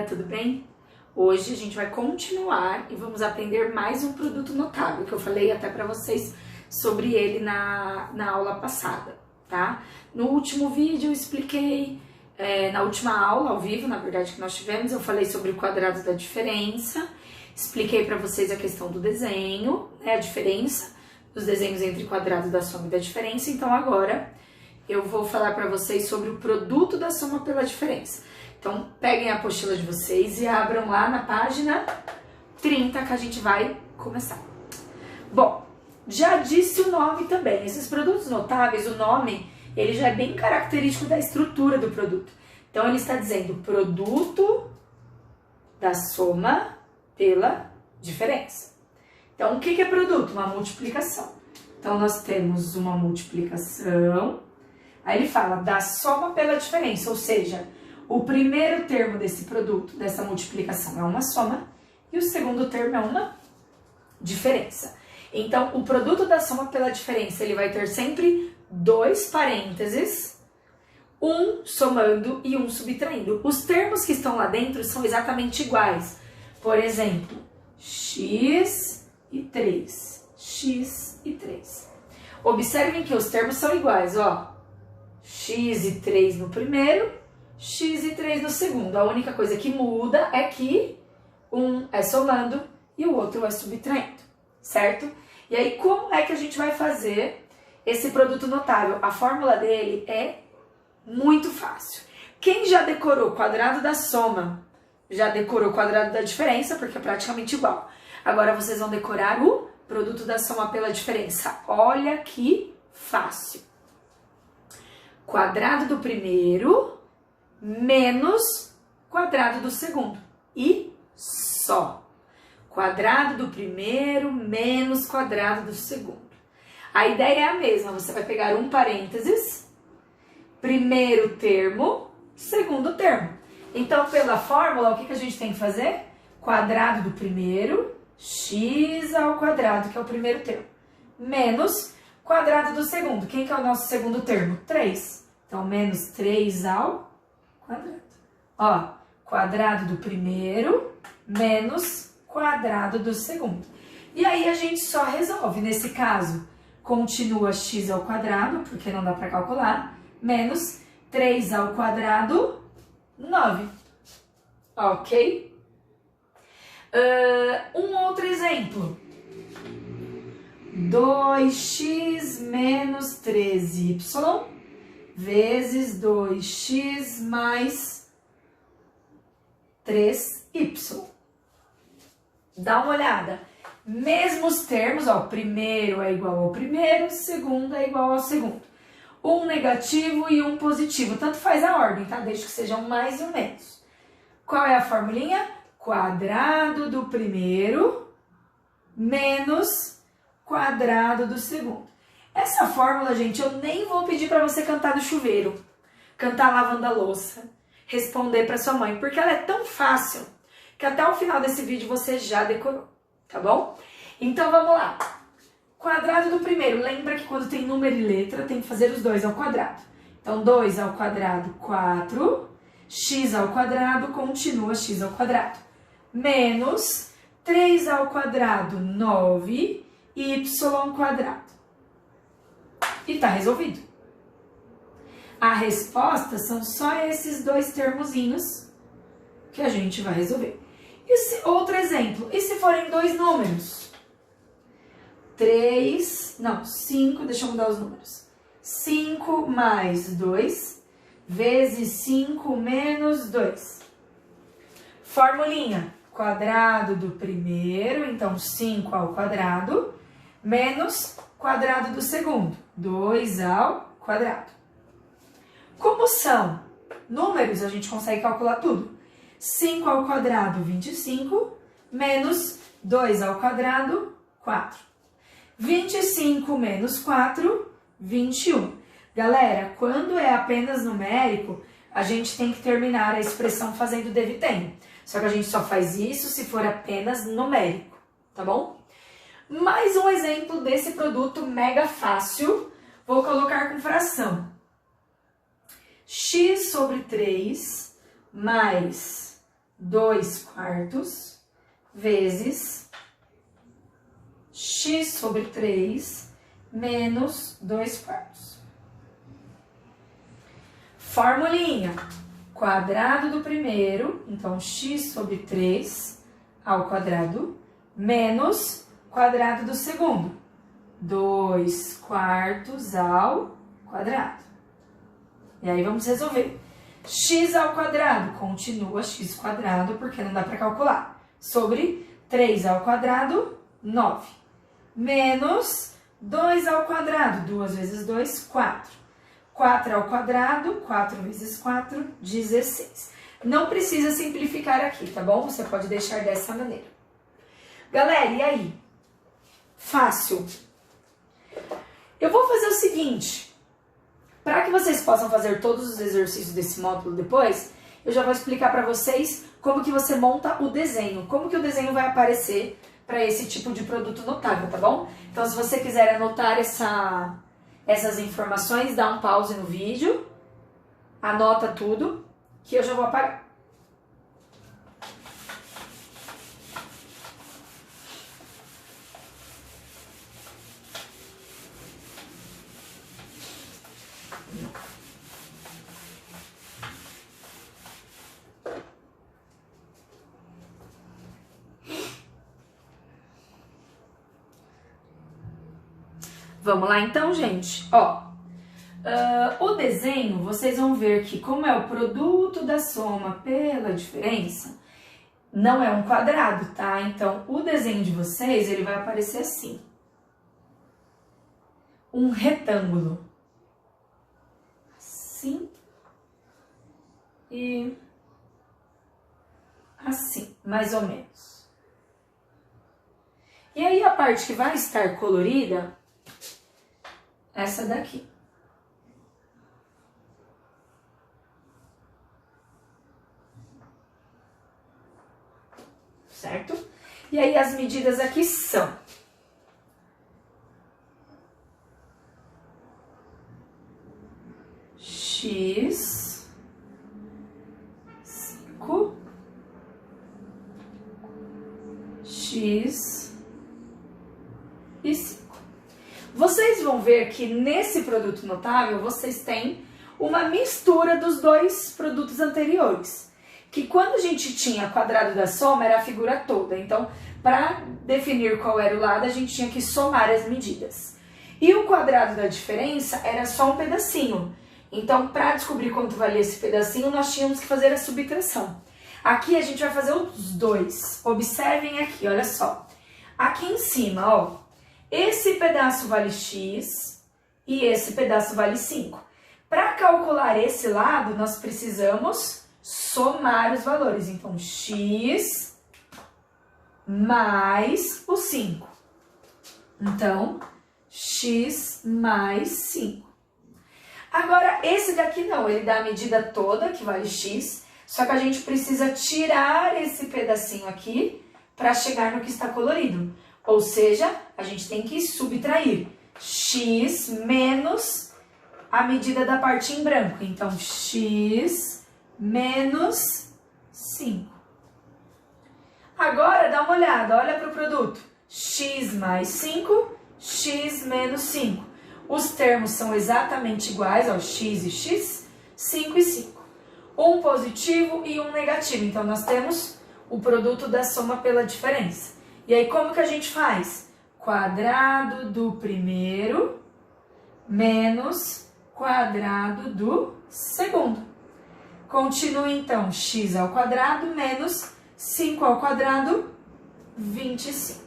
tudo bem? Hoje a gente vai continuar e vamos aprender mais um produto notável, que eu falei até para vocês sobre ele na aula passada, tá? No último vídeo eu expliquei, na última aula ao vivo, na verdade, que nós tivemos, eu falei sobre o quadrado da diferença, expliquei para vocês a questão do desenho, né, a diferença dos desenhos entre quadrado da soma e da diferença. Então agora eu vou falar para vocês sobre o produto da soma pela diferença. Então peguem a apostila de vocês e abram lá na página 30 que a gente vai começar. Bom, já disse o nome também. Esses produtos notáveis, o nome, ele já é bem característico da estrutura do produto. Então ele está dizendo produto da soma pela diferença. Então o que é produto? Uma multiplicação. Então nós temos uma multiplicação. Aí ele fala da soma pela diferença, ou seja, o primeiro termo desse produto, dessa multiplicação, é uma soma e o segundo termo é uma diferença. Então, o produto da soma pela diferença, ele vai ter sempre dois parênteses, um somando e um subtraindo. Os termos que estão lá dentro são exatamente iguais. Por exemplo, x e 3, x e 3. Observem que os termos são iguais, ó. X e 3 no primeiro, x e 3 no segundo. A única coisa que muda é que um é somando e o outro é subtraindo, certo? E aí, como é que a gente vai fazer esse produto notável? A fórmula dele é muito fácil. Quem já decorou o quadrado da soma, já decorou o quadrado da diferença, porque é praticamente igual. Agora vocês vão decorar o produto da soma pela diferença. Olha que fácil. Quadrado do primeiro menos quadrado do segundo. E só. Quadrado do primeiro menos quadrado do segundo. A ideia é a mesma. Você vai pegar um parênteses, primeiro termo, segundo termo. Então, pela fórmula, o que a gente tem que fazer? Quadrado do primeiro, x ao quadrado, que é o primeiro termo, menos quadrado do segundo. Quem que é o nosso segundo termo? 3. Então, menos 3 ao quadrado. Ó, quadrado do primeiro menos quadrado do segundo. E aí, a gente só resolve. Nesse caso, continua x ao quadrado, porque não dá para calcular, menos 3 ao quadrado, 9. Ok? Um outro exemplo. 2x menos 13y vezes 2x mais 3y. Dá uma olhada. Mesmos termos, ó, primeiro é igual ao primeiro, segundo é igual ao segundo. Um negativo e um positivo. Tanto faz a ordem, tá? Desde que sejam mais ou menos. Qual é a formulinha? Quadrado do primeiro menos quadrado do segundo. Essa fórmula, gente, eu nem vou pedir para você cantar no chuveiro, cantar lavando a louça, responder para sua mãe, porque ela é tão fácil que até o final desse vídeo você já decorou, tá bom? Então vamos lá. Quadrado do primeiro, lembra que quando tem número e letra tem que fazer os dois ao quadrado. Então 2 ao quadrado, 4, x ao quadrado continua x ao quadrado, menos 3 ao quadrado, 9, y quadrado. E tá resolvido. A resposta são só esses dois termozinhos que a gente vai resolver. Outro exemplo, e se forem dois números? 5, deixa eu mudar os números. 5 mais 2 vezes 5 menos 2. Formulinha, quadrado do primeiro, então 5 ao quadrado, menos quadrado do segundo, 2 ao quadrado. Como são números, a gente consegue calcular tudo. 5 ao quadrado, 25, menos 2 ao quadrado, 4. 25 menos 4, 21. Galera, quando é apenas numérico, a gente tem que terminar a expressão fazendo deve e tem. Só que a gente só faz isso se for apenas numérico, tá bom? Mais um exemplo desse produto mega fácil, vou colocar com fração. X sobre 3 mais 2/4 vezes x sobre 3 menos 2/4. Formulinha, quadrado do primeiro, então x sobre 3 ao quadrado, menos quadrado do segundo, 2/4 ao quadrado. E aí vamos resolver. X ao quadrado continua x quadrado, porque não dá para calcular. Sobre 3 ao quadrado, 9. Menos 2 ao quadrado, 2 vezes 2, 4. 4 ao quadrado, 4 vezes 4, 16. Não precisa simplificar aqui, tá bom? Você pode deixar dessa maneira. Galera, e aí? Fácil. Eu vou fazer o seguinte. Para que vocês possam fazer todos os exercícios desse módulo depois, eu já vou explicar para vocês como que você monta o desenho, como que o desenho vai aparecer para esse tipo de produto notável, tá bom? Então, se você quiser anotar essas informações, dá um pause no vídeo, anota tudo, que eu já vou apagar. Vamos lá então, gente? Ó, o desenho, vocês vão ver que como é o produto da soma pela diferença, não é um quadrado, tá? Então, o desenho de vocês, ele vai aparecer assim. Um retângulo. Assim. E assim, mais ou menos. E aí, a parte que vai estar colorida, essa daqui. Certo? E aí as medidas aqui são x 5 x e 5. Vocês vão ver que nesse produto notável vocês têm uma mistura dos dois produtos anteriores. Que quando a gente tinha quadrado da soma era a figura toda. Então, para definir qual era o lado, a gente tinha que somar as medidas. E o quadrado da diferença era só um pedacinho. Então, para descobrir quanto valia esse pedacinho, nós tínhamos que fazer a subtração. Aqui a gente vai fazer os dois. Observem aqui, olha só. Aqui em cima, ó. Esse pedaço vale x e esse pedaço vale 5. Para calcular esse lado, nós precisamos somar os valores. Então, x mais o 5. Então, x mais 5. Agora, esse daqui não, ele dá a medida toda, que vale x, só que a gente precisa tirar esse pedacinho aqui para chegar no que está colorido. Ou seja, a gente tem que subtrair x menos a medida da parte em branco. Então, x menos 5. Agora, dá uma olhada, olha para o produto. X mais 5, x menos 5. Os termos são exatamente iguais, ó, x e x, 5 e 5. Um positivo e um negativo. Então, nós temos o produto da soma pela diferença. E aí, como que a gente faz? Quadrado do primeiro menos quadrado do segundo. Continua, então, x ao quadrado menos 5 ao quadrado, 25.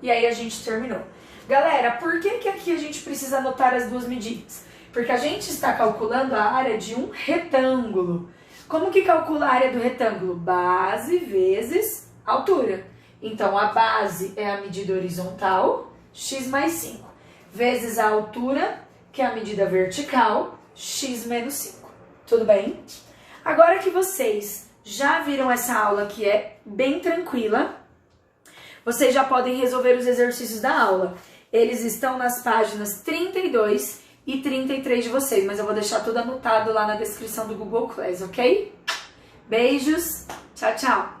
E aí, a gente terminou. Galera, por que que aqui a gente precisa anotar as duas medidas? Porque a gente está calculando a área de um retângulo. Como que calcula a área do retângulo? Base vezes altura. Então, a base é a medida horizontal, x mais 5, vezes a altura, que é a medida vertical, x menos 5. Tudo bem? Agora que vocês já viram essa aula que é bem tranquila, vocês já podem resolver os exercícios da aula. Eles estão nas páginas 32 e 33 de vocês, mas eu vou deixar tudo anotado lá na descrição do Google Class, ok? Beijos! Tchau, tchau!